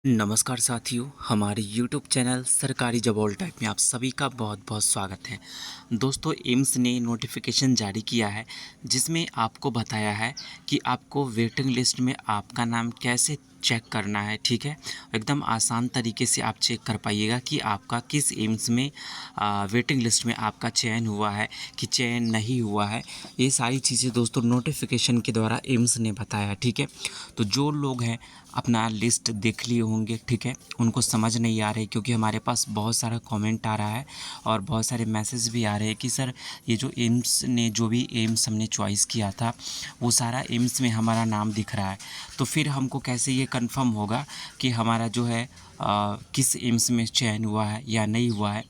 नमस्कार साथियों, हमारे YouTube चैनल सरकारी जॉब ऑल टाइप में आप सभी का बहुत-बहुत स्वागत है। दोस्तों, एम्स ने नोटिफिकेशन जारी किया है जिसमें आपको बताया है कि आपको वेटिंग लिस्ट में आपका नाम कैसे चेक करना है, ठीक है? एकदम आसान तरीके से आप चेक कर पाइएगा कि आपका किस एम्स में वेटिंग लिस्ट में आपका चयन हुआ है कि चयन नहीं हुआ है। ये सारी चीज़ें दोस्तों नोटिफिकेशन के द्वारा एम्स ने बताया, ठीक है? तो जो लोग हैं अपना लिस्ट देख लिए होंगे, ठीक है, उनको समझ नहीं आ रही क्योंकि हमारे पास बहुत सारा कमेंट आ रहा है और बहुत सारे मैसेज भी आ रहे हैं कि सर ये जो एम्स ने जो भी एम्स हमने चॉइस किया था वो सारा एम्स में हमारा नाम दिख रहा है। तो फिर हमको कैसे ये कंफर्म होगा कि हमारा जो है किस एम्स में चयन हुआ है या नहीं हुआ है।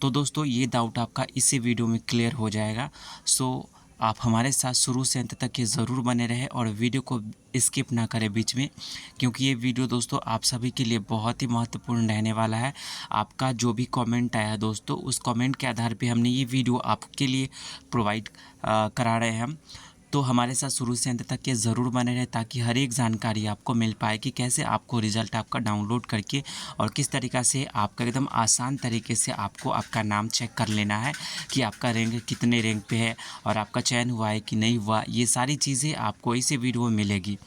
तो दोस्तों, ये डाउट आपका इसी वीडियो में क्लियर हो जाएगा। सो आप हमारे साथ शुरू से अंत तक ये ज़रूर बने रहें और वीडियो को स्किप ना करें बीच में, क्योंकि ये वीडियो दोस्तों आप सभी के लिए बहुत ही महत्वपूर्ण रहने वाला है। आपका जो भी कमेंट आया है दोस्तों, उस कमेंट के आधार पे हमने ये वीडियो आपके लिए प्रोवाइड करा रहे हैं हम। तो हमारे साथ शुरू से अंत तक ये ज़रूर बने रहे ताकि हर एक जानकारी आपको मिल पाए कि कैसे आपको रिज़ल्ट आपका डाउनलोड करके और किस तरीक़ा से आपका एकदम आसान तरीके से आपको आपका नाम चेक कर लेना है कि आपका रैंक कितने रैंक पे है और आपका चयन हुआ है कि नहीं हुआ। ये सारी चीज़ें आपको इसी वीडियो में मिलेगी।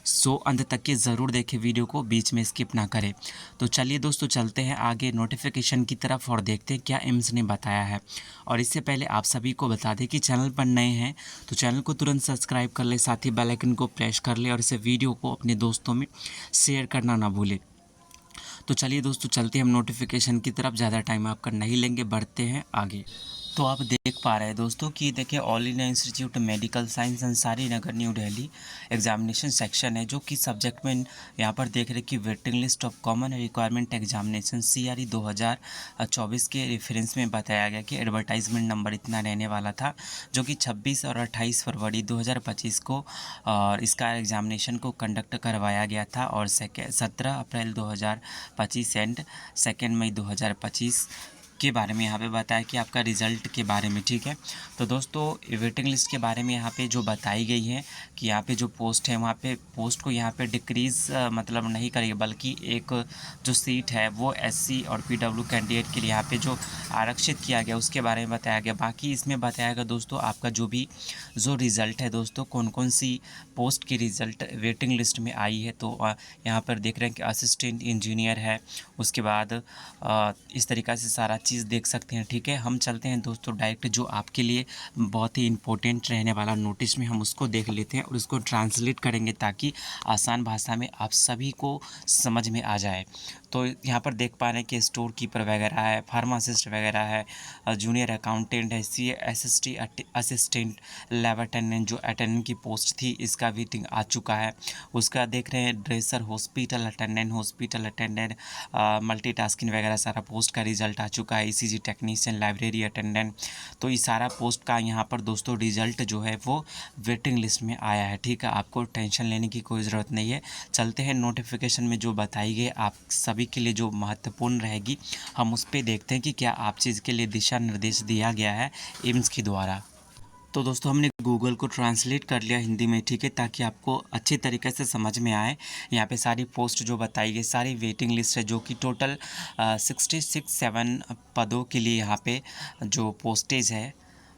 सो अंत तक के ज़रूर देखें वीडियो को, बीच में स्किप ना करें। तो चलिए दोस्तों, चलते हैं आगे नोटिफिकेशन की तरफ और देखते हैं क्या एम्स ने बताया है। और इससे पहले आप सभी को बता दें कि चैनल पर नए हैं तो चैनल को तुरंत सब्सक्राइब कर ले, साथ ही बेल आइकन को प्रेस कर ले और इसे वीडियो को अपने दोस्तों में शेयर करना ना भूलें। तो चलिए दोस्तों, चलते हैं हम नोटिफिकेशन की तरफ। ज़्यादा टाइम आपका नहीं लेंगे, बढ़ते हैं आगे। तो आप देख पा रहे हैं दोस्तों कि देखिए all India institute medical science Ansari Nagar new Delhi examination section है, जो कि सब्जेक्ट में यहाँ पर देख रहे कि waiting list of common requirement examination CRE 2024 के रेफरेंस में बताया गया कि एडवर्टाइजमेंट नंबर इतना रहने वाला था, जो कि 26 और 28 फरवरी 2025 को और इसका एग्जामिनेशन को कंडक्ट करवाया गया था और 17 अप्रैल 2025 एंड 2 मई 2025 के बारे में यहाँ पे बताया कि आपका रिज़ल्ट के बारे में, ठीक है। तो दोस्तों, वेटिंग लिस्ट के बारे में यहाँ पे जो बताई गई है कि यहाँ पे जो पोस्ट है वहाँ पे पोस्ट को यहाँ पे डिक्रीज़ मतलब नहीं करेगी, बल्कि एक जो सीट है वो SC और PW कैंडिडेट के लिए यहाँ पे जो आरक्षित किया गया उसके बारे में बताया गया। बाकी इसमें बताया गया दोस्तों आपका जो रिज़ल्ट है दोस्तों, कौन कौन सी पोस्ट की रिज़ल्ट वेटिंग लिस्ट में आई है। तो यहाँ पर देख रहे हैं कि असिस्टेंट इंजीनियर है, उसके बाद इस तरीक़ा से सारा चीज़ देख सकते हैं, ठीक है। हम चलते हैं दोस्तों डायरेक्ट जो आपके लिए बहुत ही इम्पोर्टेंट रहने वाला नोटिस में हम उसको देख लेते हैं और उसको ट्रांसलेट करेंगे ताकि आसान भाषा में आप सभी को समझ में आ जाए। तो यहाँ पर देख पा रहे हैं कि स्टोर कीपर वगैरह है, फार्मासिस्ट वगैरह है, जूनियर अकाउंटेंट है, CSST असिस्टेंट, लैब अटेंडेंट जो अटेंडेंट की पोस्ट थी इसका वेटिंग आ चुका है। उसका देख रहे हैं ड्रेसर, हॉस्पिटल अटेंडेंट, मल्टीटास्किंग वगैरह सारा पोस्ट का रिज़ल्ट आ चुका है। ECG टेक्नीशियन, लाइब्रेरी अटेंडेंट, तो ये सारा पोस्ट का यहाँ पर दोस्तों रिज़ल्ट जो है वो वेटिंग लिस्ट में आया है, ठीक है। आपको टेंशन लेने की कोई ज़रूरत नहीं है। चलते हैं नोटिफिकेशन में जो बताई गई आप सभी के लिए जो महत्वपूर्ण रहेगी, हम उस पर देखते हैं कि क्या आप चीज़ के लिए दिशा निर्देश दिया गया है एम्स के द्वारा। तो दोस्तों, हमने गूगल को ट्रांसलेट कर लिया हिंदी में, ठीक है, ताकि आपको अच्छी तरीके से समझ में आए। यहाँ पे सारी पोस्ट जो बताई गई सारी वेटिंग लिस्ट है, जो कि टोटल 67 पदों के लिए यहाँ पे जो पोस्टेज है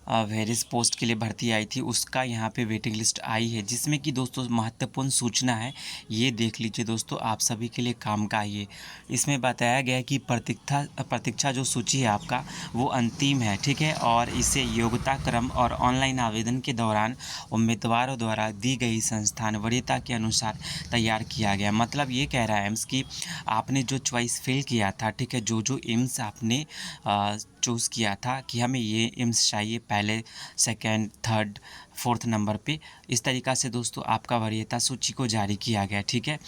वेरियस पोस्ट के लिए भर्ती आई थी उसका यहाँ पे वेटिंग लिस्ट आई है, जिसमें कि दोस्तों महत्वपूर्ण सूचना है, ये देख लीजिए दोस्तों, आप सभी के लिए काम का ये इसमें बताया गया है कि प्रतीक्षा जो सूची है आपका वो अंतिम है, ठीक है, और इसे योग्यता क्रम और ऑनलाइन आवेदन के दौरान उम्मीदवारों द्वारा दी गई संस्थान वरीयता के अनुसार तैयार किया गया। मतलब ये कह रहा है एम्स कि आपने जो चॉइस फिल किया था, ठीक है, जो एम्स आपने चूज़ किया था कि हमें ये एम्स चाहिए पहले, सेकंड, थर्ड, फोर्थ नंबर पे, इस तरीक़ा से दोस्तों आपका वरीयता सूची को जारी किया गया, ठीक है।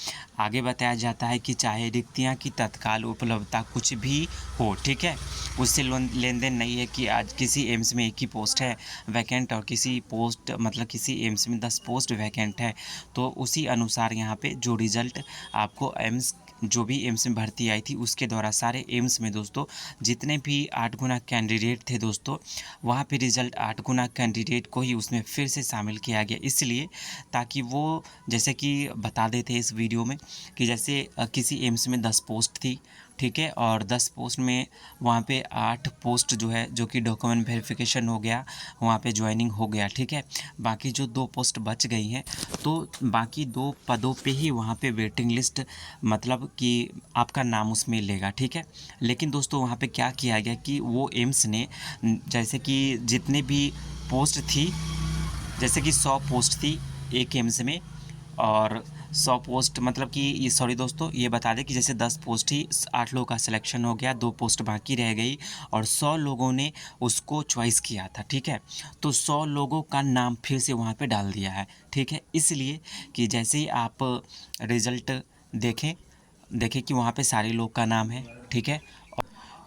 आगे बताया जाता है कि चाहे रिक्तियाँ की तत्काल उपलब्धता कुछ भी हो, ठीक है, उससे लेन देन नहीं है कि आज किसी एम्स में एक ही पोस्ट है वैकेंट और किसी पोस्ट मतलब किसी एम्स में 10 पोस्ट वैकेंट है, तो उसी अनुसार यहाँ पे जो रिज़ल्ट आपको एम्स जो भी एम्स में भर्ती आई थी उसके द्वारा सारे एम्स में दोस्तों जितने भी 8 गुना कैंडिडेट थे दोस्तों, वहाँ पे रिज़ल्ट 8 गुना कैंडिडेट को ही उसमें फिर से शामिल किया गया, इसलिए ताकि वो जैसे कि बता देते हैं इस वीडियो में कि जैसे किसी एम्स में 10 पोस्ट थी, ठीक है, और 10 पोस्ट में वहाँ पे 8 पोस्ट जो है जो कि डॉक्यूमेंट वेरिफिकेशन हो गया, वहाँ पे ज्वाइनिंग हो गया, ठीक है। बाकी जो 2 पोस्ट बच गई हैं तो बाकी 2 पदों पे ही वहाँ पे वेटिंग लिस्ट मतलब कि आपका नाम उसमें लेगा, ठीक है। लेकिन दोस्तों वहाँ पे क्या किया गया कि वो एम्स ने जैसे कि जितने भी पोस्ट थी, जैसे कि 100 पोस्ट थी एक एम्स में, और 100 पोस्ट मतलब कि ये सॉरी दोस्तों ये बता दें कि जैसे 10 पोस्ट ही 8 लोगों का सिलेक्शन हो गया, 2 पोस्ट बाकी रह गई और 100 लोगों ने उसको चॉइस किया था, ठीक है। तो 100 लोगों का नाम फिर से वहाँ पे डाल दिया है, ठीक है, इसलिए कि जैसे ही आप रिज़ल्ट देखें देखें कि वहाँ पे सारे लोग का नाम है, ठीक है,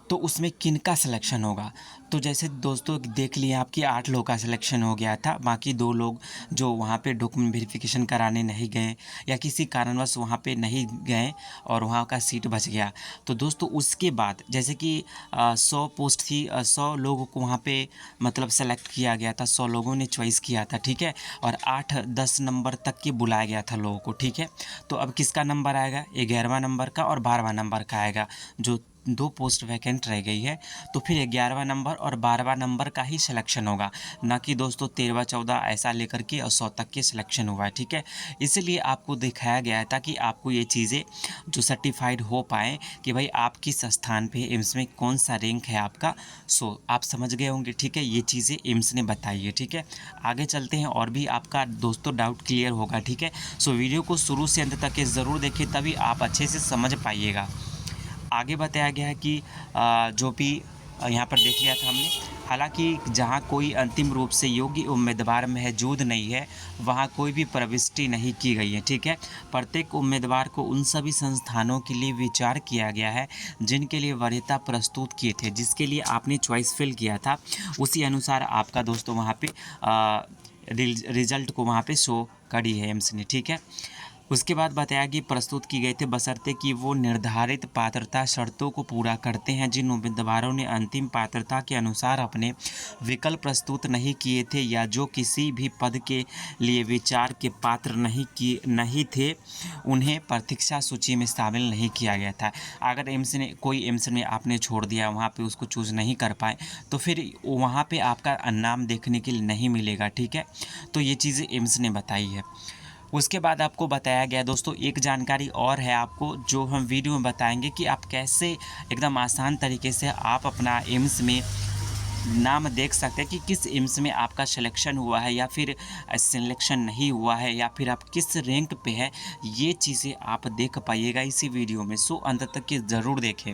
तो उसमें किनका सिलेक्शन होगा। तो जैसे दोस्तों देख लिए आपकी 8 लोगों का सिलेक्शन हो गया था, बाकी 2 लोग जो वहाँ पे डॉक्यूमेंट वेरिफिकेशन कराने नहीं गए या किसी कारणवश वहाँ पे नहीं गए और वहाँ का सीट बच गया। तो दोस्तों उसके बाद जैसे कि 100 पोस्ट थी, 100 लोगों को वहाँ पे मतलब सेलेक्ट किया गया था, 100 लोगों ने चॉइस किया था, ठीक है, और 8-10 नंबर तक के बुलाया गया था लोगों को, ठीक है। तो अब किसका नंबर आएगा, 11वां नंबर का और 12वां नंबर का आएगा, जो 2 पोस्ट वैकेंट रह गई है, तो फिर 11वां नंबर और 12वां नंबर का ही सिलेक्शन होगा, ना कि दोस्तों 13वां-14 ऐसा लेकर के और 100 तक के सिलेक्शन हुआ है, ठीक है। इसलिए आपको दिखाया गया था कि आपको ये चीज़ें जो सर्टिफाइड हो पाएँ कि भाई आप किस स्थान पे एम्स में कौन सा रैंक है आपका। सो आप समझ गए होंगे, ठीक है, ये चीज़ें एम्स ने बताई है, ठीक है। आगे चलते हैं और भी आपका दोस्तों डाउट क्लियर होगा, ठीक है। सो वीडियो को शुरू से अंत तक के ज़रूर देखें, तभी आप अच्छे से समझ पाइएगा। आगे बताया गया है कि जो भी यहाँ पर देख लिया था हमने, हालांकि जहाँ कोई अंतिम रूप से योग्य उम्मीदवार मौजूद नहीं है वहाँ कोई भी प्रविष्टि नहीं की गई है, ठीक है। प्रत्येक उम्मीदवार को उन सभी संस्थानों के लिए विचार किया गया है जिनके लिए वरीयता प्रस्तुत किए थे, जिसके लिए आपने चॉइस फिल किया था, उसी अनुसार आपका दोस्तों वहाँ पे रिजल्ट को वहाँ पे शो करी है एम्स ने, ठीक है। उसके बाद बताया कि प्रस्तुत की गए थे बशर्ते कि वो निर्धारित पात्रता शर्तों को पूरा करते हैं। जिन उम्मीदवारों ने अंतिम पात्रता के अनुसार अपने विकल्प प्रस्तुत नहीं किए थे या जो किसी भी पद के लिए विचार के पात्र नहीं थे, उन्हें प्रतीक्षा सूची में शामिल नहीं किया गया था। अगर एम्स में आपने छोड़ दिया, वहाँ पे उसको चूज़ नहीं कर पाए, तो फिर वहाँ पे आपका नाम देखने के लिए नहीं मिलेगा, ठीक है। तो ये चीज़ें एम्स ने बताई है। उसके बाद आपको बताया गया दोस्तों एक जानकारी और है आपको, जो हम वीडियो में बताएंगे कि आप कैसे एकदम आसान तरीके से आप अपना एम्स में नाम देख सकते हैं कि किस एम्स में आपका सिलेक्शन हुआ है या फिर सिलेक्शन नहीं हुआ है या फिर आप किस रैंक पे है, ये चीज़ें आप देख पाइएगा इसी वीडियो में। सो अंत तक के ज़रूर देखें।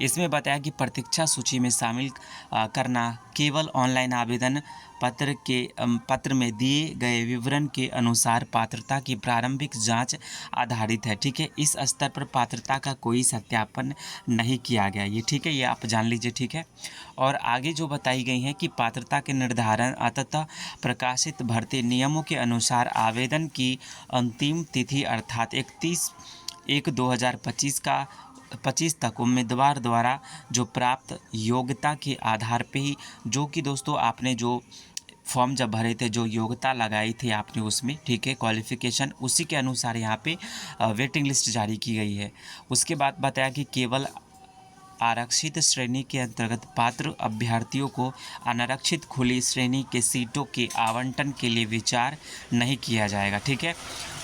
इसमें बताया कि प्रतीक्षा सूची में शामिल करना केवल ऑनलाइन आवेदन पत्र में दिए गए विवरण के अनुसार पात्रता की प्रारंभिक जांच आधारित है, ठीक है। इस स्तर पर पात्रता का कोई सत्यापन नहीं किया गया, ये ठीक है, ये आप जान लीजिए, ठीक है। और आगे जो बताई गई हैं कि पात्रता के निर्धारण अंततः प्रकाशित भर्ती नियमों के अनुसार आवेदन की अंतिम तिथि अर्थात 31/1/2025 तक उम्मीदवार द्वारा जो प्राप्त योग्यता के आधार पे ही, जो कि दोस्तों आपने जो फॉर्म जब भरे थे, जो योग्यता लगाई थी आपने उसमें, ठीक है, क्वालिफ़िकेशन, उसी के अनुसार यहाँ पे वेटिंग लिस्ट जारी की गई है। उसके बाद बताया कि केवल आरक्षित श्रेणी के अंतर्गत पात्र अभ्यर्थियों को अनारक्षित खुली श्रेणी के सीटों के आवंटन के लिए विचार नहीं किया जाएगा, ठीक है।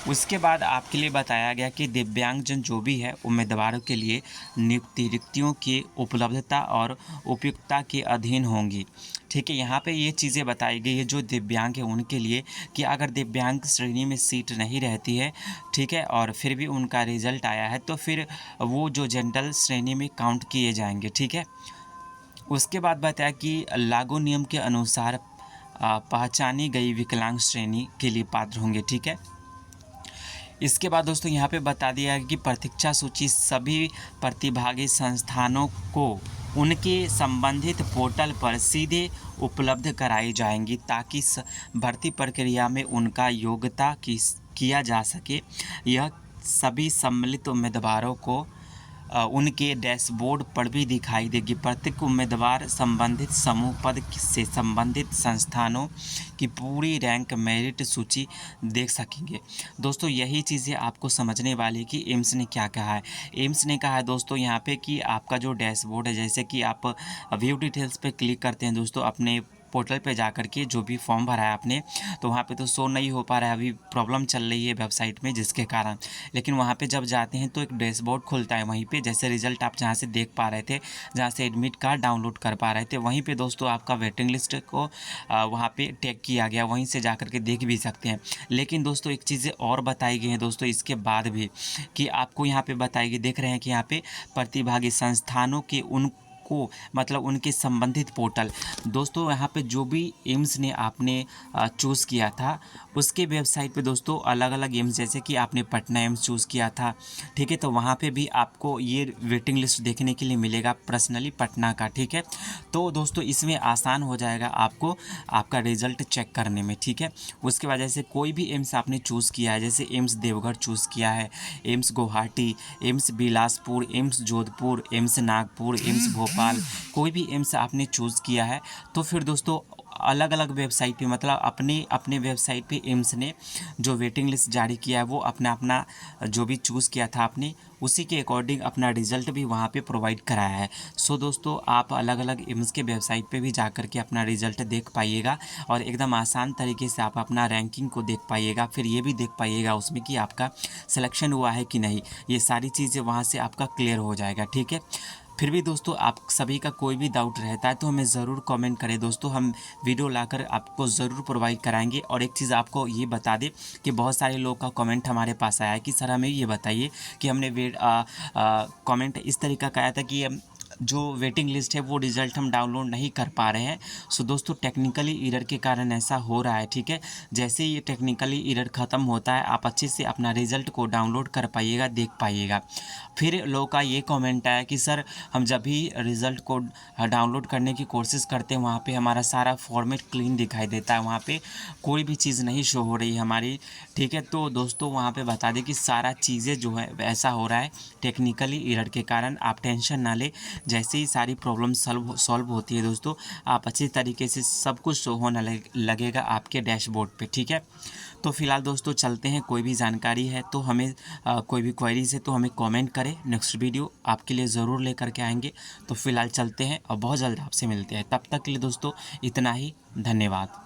उसके बाद आपके लिए बताया गया कि दिव्यांगजन जो भी है उम्मीदवारों के लिए रिक्तियों की उपलब्धता और उपयुक्तता के अधीन होंगी, ठीक है। यहाँ पे ये चीज़ें बताई गई है जो दिव्यांग है उनके लिए, कि अगर दिव्यांग श्रेणी में सीट नहीं रहती है, ठीक है, और फिर भी उनका रिजल्ट आया है, तो फिर वो जो जनरल श्रेणी में काउंट किए जाएंगे, ठीक है। उसके बाद बताया कि लागू नियम के अनुसार पहचानी गई विकलांग श्रेणी के लिए पात्र होंगे, ठीक है। इसके बाद दोस्तों यहाँ पे बता दिया है कि प्रतीक्षा सूची सभी प्रतिभागी संस्थानों को उनके संबंधित पोर्टल पर सीधे उपलब्ध कराई जाएंगी ताकि भर्ती प्रक्रिया में उनका योग्यता किया जा सके। यह सभी सम्मिलित उम्मीदवारों को उनके डैशबोर्ड पर भी दिखाई देगी। प्रत्येक उम्मीदवार संबंधित समूह पद से संबंधित संस्थानों की पूरी रैंक मेरिट सूची देख सकेंगे। दोस्तों यही चीज़ें आपको समझने वाली कि एम्स ने क्या कहा है। एम्स ने कहा है दोस्तों यहाँ पे कि आपका जो डैशबोर्ड है, जैसे कि आप व्यू डिटेल्स पे क्लिक करते हैं दोस्तों अपने पोर्टल पे जा कर के, जो भी फॉर्म भरा है आपने, तो वहाँ पे तो शो नहीं हो पा रहा है, अभी प्रॉब्लम चल रही है वेबसाइट में जिसके कारण। लेकिन वहाँ पे जब जाते हैं तो एक डैशबोर्ड खुलता है, वहीं पे जैसे रिजल्ट आप जहाँ से देख पा रहे थे, जहाँ से एडमिट कार्ड डाउनलोड कर पा रहे थे, वहीं पे दोस्तों आपका वेटिंग लिस्ट को वहाँ पे टैग किया गया, वहीं से जा कर के देख भी सकते हैं। लेकिन दोस्तों एक चीज़ें और बताई गई हैं दोस्तों इसके बाद भी, कि आपको यहाँ पे बताई गई, देख रहे हैं कि यहाँ पे प्रतिभागी संस्थानों के उनको मतलब उनके संबंधित पोर्टल, दोस्तों यहाँ पे जो भी एम्स ने आपने चूज़ किया था उसके वेबसाइट पे दोस्तों अलग अलग एम्स, जैसे कि आपने पटना एम्स चूज़ किया था, ठीक है, तो वहाँ पे भी आपको ये वेटिंग लिस्ट देखने के लिए मिलेगा पर्सनली पटना का, ठीक है। तो दोस्तों इसमें आसान हो जाएगा आपको आपका रिजल्ट चेक करने में, ठीक है। उसके बाद जैसे कोई भी एम्स आपने चूज़ किया है, जैसे एम्स देवघर चूज़ किया है, AIIMS Guwahati, AIIMS Bilaspur, AIIMS Jodhpur, AIIMS Nagpur, AIIMS Bhopal, कोई भी एम्स आपने चूज़ किया है, तो फिर दोस्तों अलग अलग वेबसाइट पे, मतलब अपने अपने वेबसाइट पे एम्स ने जो वेटिंग लिस्ट जारी किया है वो अपना अपना जो भी चूज़ किया था आपने, उसी के अकॉर्डिंग अपना रिजल्ट भी वहाँ पे प्रोवाइड कराया है। सो दोस्तों आप अलग अलग एम्स के वेबसाइट पे भी जा कर के अपना रिजल्ट देख पाइएगा और एकदम आसान तरीके से आप अपना रैंकिंग को देख पाइएगा। फिर ये भी देख पाइएगा उसमें कि आपका सिलेक्शन हुआ है कि नहीं, ये सारी चीज़ें वहाँ से आपका क्लियर हो जाएगा, ठीक है। फिर भी दोस्तों आप सभी का कोई भी डाउट रहता है तो हमें ज़रूर कमेंट करें दोस्तों, हम वीडियो लाकर आपको ज़रूर प्रोवाइड कराएंगे। और एक चीज़ आपको ये बता दें कि बहुत सारे लोगों का कमेंट हमारे पास आया है कि सर हमें ये बताइए कि हमने कमेंट इस तरीका का आया था कि जो वेटिंग लिस्ट है वो रिज़ल्ट हम डाउनलोड नहीं कर पा रहे हैं। सो दोस्तों टेक्निकली एरर के कारण ऐसा हो रहा है, ठीक है। जैसे ही ये टेक्निकली एरर ख़त्म होता है आप अच्छे से अपना रिज़ल्ट को डाउनलोड कर पाइएगा, देख पाइएगा। फिर लोगों का ये कमेंट आया कि सर हम जब भी रिज़ल्ट को डाउनलोड करने की कोशिश करते हैं वहाँ पे हमारा सारा फॉर्मेट क्लीन दिखाई देता है, वहाँ पे कोई भी चीज़ नहीं शो हो रही हमारी, ठीक है। तो दोस्तों वहाँ पे बता दें कि सारा चीज़ें जो है ऐसा हो रहा है टेक्निकली एरर के कारण, आप टेंशन ना लें। जैसे ही सारी प्रॉब्लम सॉल्व होती है दोस्तों, आप अच्छी तरीके से सब कुछ शो होने लगेगा आपके डैशबोर्ड पे, ठीक है। तो फिलहाल दोस्तों चलते हैं, कोई भी जानकारी है तो हमें कोई भी क्वेरीज है तो हमें कमेंट करें, नेक्स्ट वीडियो आपके लिए ज़रूर लेकर के आएंगे। तो फिलहाल चलते हैं और बहुत जल्द आपसे मिलते हैं, तब तक के लिए दोस्तों इतना ही, धन्यवाद।